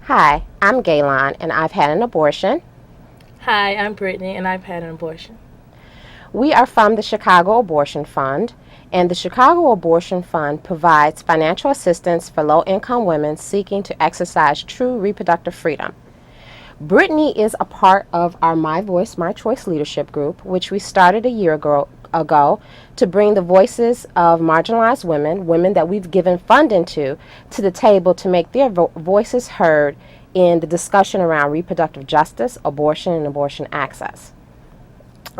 Hi, I'm Gaylon, and I've had an abortion. Hi, I'm Britney, and I've had an abortion. We are from the Chicago Abortion Fund, and the Chicago Abortion Fund provides financial assistance for low-income women seeking to exercise true reproductive freedom. Brittany is a part of our My Voice, My Choice leadership group, which we started a year ago to bring the voices of marginalized women, women that we've given funding to the table to make their voices heard in the discussion around reproductive justice, abortion, and abortion access.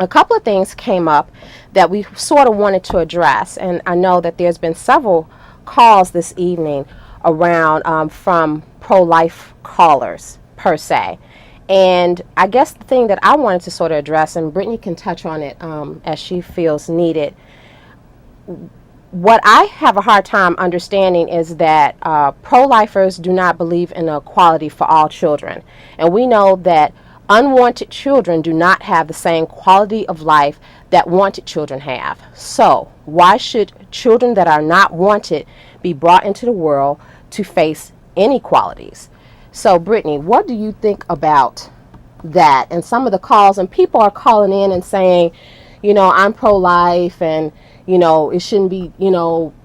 A couple of things came up that we sort of wanted to address, and I know that there's been several calls this evening around from pro-life callers per se. And I guess the thing that I wanted to sort of address, and Brittany can touch on it as she feels needed, what I have a hard time understanding is that pro-lifers do not believe in equality for all children. And we know that unwanted children do not have the same quality of life that wanted children have. So why should children that are not wanted be brought into the world to face inequalities? So Brittany, what do you think about that and some of the calls? And people are calling in and saying, I'm pro-life and it shouldn't be,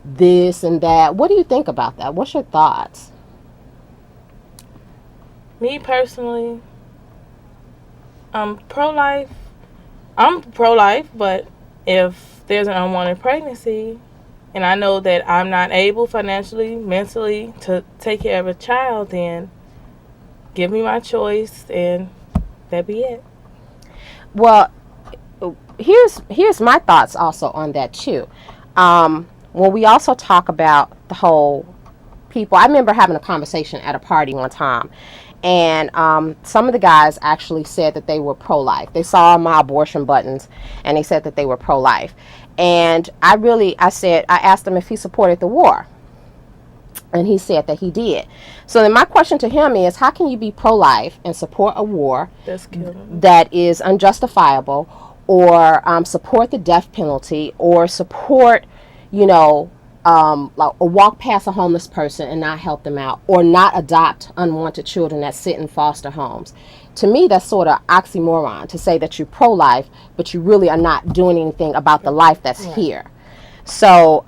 this and that. What do you think about that? What's your thoughts? Me personally, pro-life. I'm pro-life, but if there's an unwanted pregnancy and I know that I'm not able financially, mentally to take care of a child, then give me my choice and that be it. Well, here's my thoughts also on that too. When we also talk about the whole people, I remember having a conversation at a party one time, and some of the guys actually said that they were pro-life. They saw my abortion buttons, and they said that they were pro-life. And I asked him if he supported the war. And he said that he did. So then my question to him is, how can you be pro-life and support a war that is unjustifiable, or support the death penalty, or support, like, or walk past a homeless person and not help them out, or not adopt unwanted children that sit in foster homes? To me, that's sort of oxymoron to say that you're pro-life, but you really are not doing anything about the life that's here. So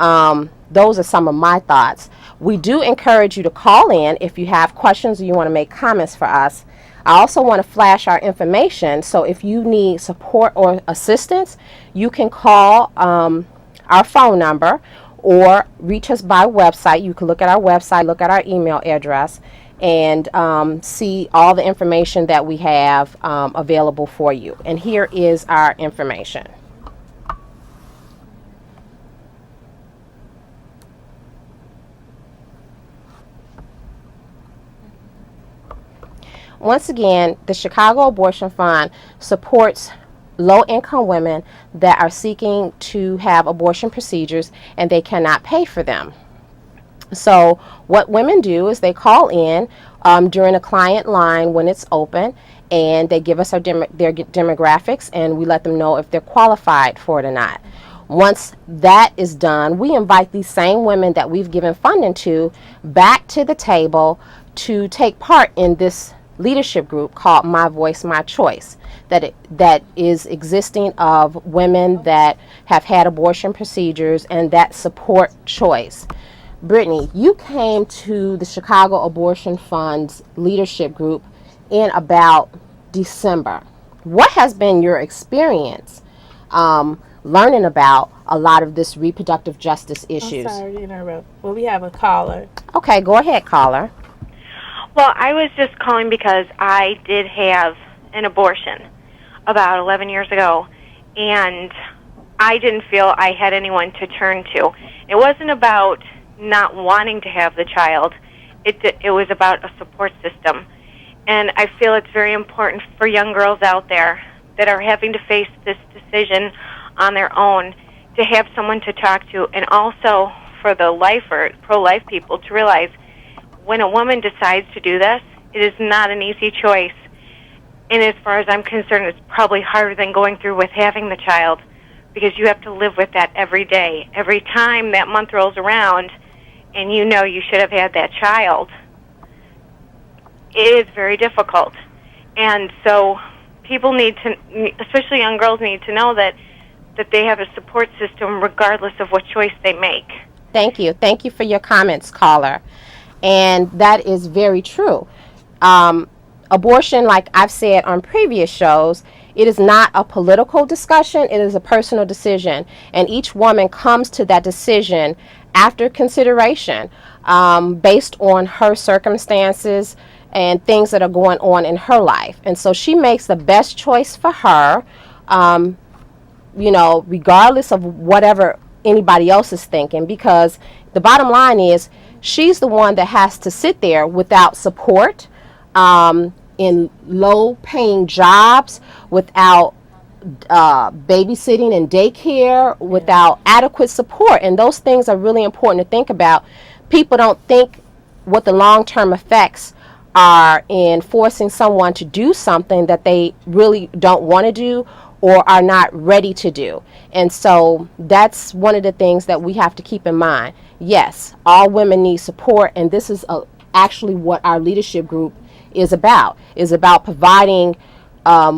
those are some of my thoughts. We do encourage you to call in if you have questions or you want to make comments for us. I also want to flash our information, so if you need support or assistance, you can call our phone number or reach us by website. You can look at our website, look at our email address, and see all the information that we have available for you. And here is our information. Once again, the Chicago Abortion Fund supports low-income women that are seeking to have abortion procedures and they cannot pay for them. So what women do is they call in during a client line when it's open, and they give us their demographics, and we let them know if they're qualified for it or not. Once that is done, we invite these same women that we've given funding to back to the table to take part in this leadership group called My Voice, My Choice, that is existing of women that have had abortion procedures and that support choice. Brittany, you came to the Chicago Abortion Fund's leadership group in about December. What has been your experience learning about a lot of this reproductive justice issues? I'm sorry to interrupt. Well, we have a caller. Okay, go ahead, caller. Well, I was just calling because I did have an abortion about 11 years ago, and I didn't feel I had anyone to turn to. It wasn't about not wanting to have the child. It was about a support system. And I feel it's very important for young girls out there that are having to face this decision on their own to have someone to talk to, and also for the pro-life people to realize when a woman decides to do this, it is not an easy choice. And as far as I'm concerned, it's probably harder than going through with having the child, because you have to live with that every day. Every time that month rolls around and you know you should have had that child, it is very difficult. And so people need to, especially young girls, need to know that they have a support system regardless of what choice they make. Thank you. Thank you for your comments, caller. And that is very true. Abortion, like I've said on previous shows, it is not a political discussion. It is a personal decision. And each woman comes to that decision after consideration, based on her circumstances and things that are going on in her life. And so she makes the best choice for her, regardless of whatever anybody else is thinking, because the bottom line is she's the one that has to sit there without support, in low paying jobs, without babysitting and daycare, without adequate support. And those things are really important to think about. People don't think what the long-term effects are in forcing someone to do something that they really don't want to do or are not ready to do. And so that's one of the things that we have to keep in mind. Yes, all women need support, and this is actually what our leadership group is about providing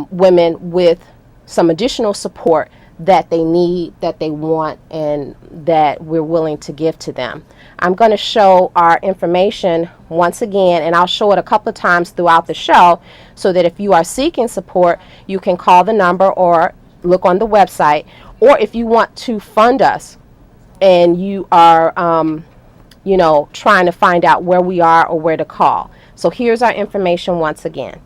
women with some additional support that they need, that they want, and that we're willing to give to them. I'm going to show our information once again, and I'll show it a couple of times throughout the show so that if you are seeking support, you can call the number or look on the website. Or if you want to fund us and you are, trying to find out where we are or where to call. So here's our information once again.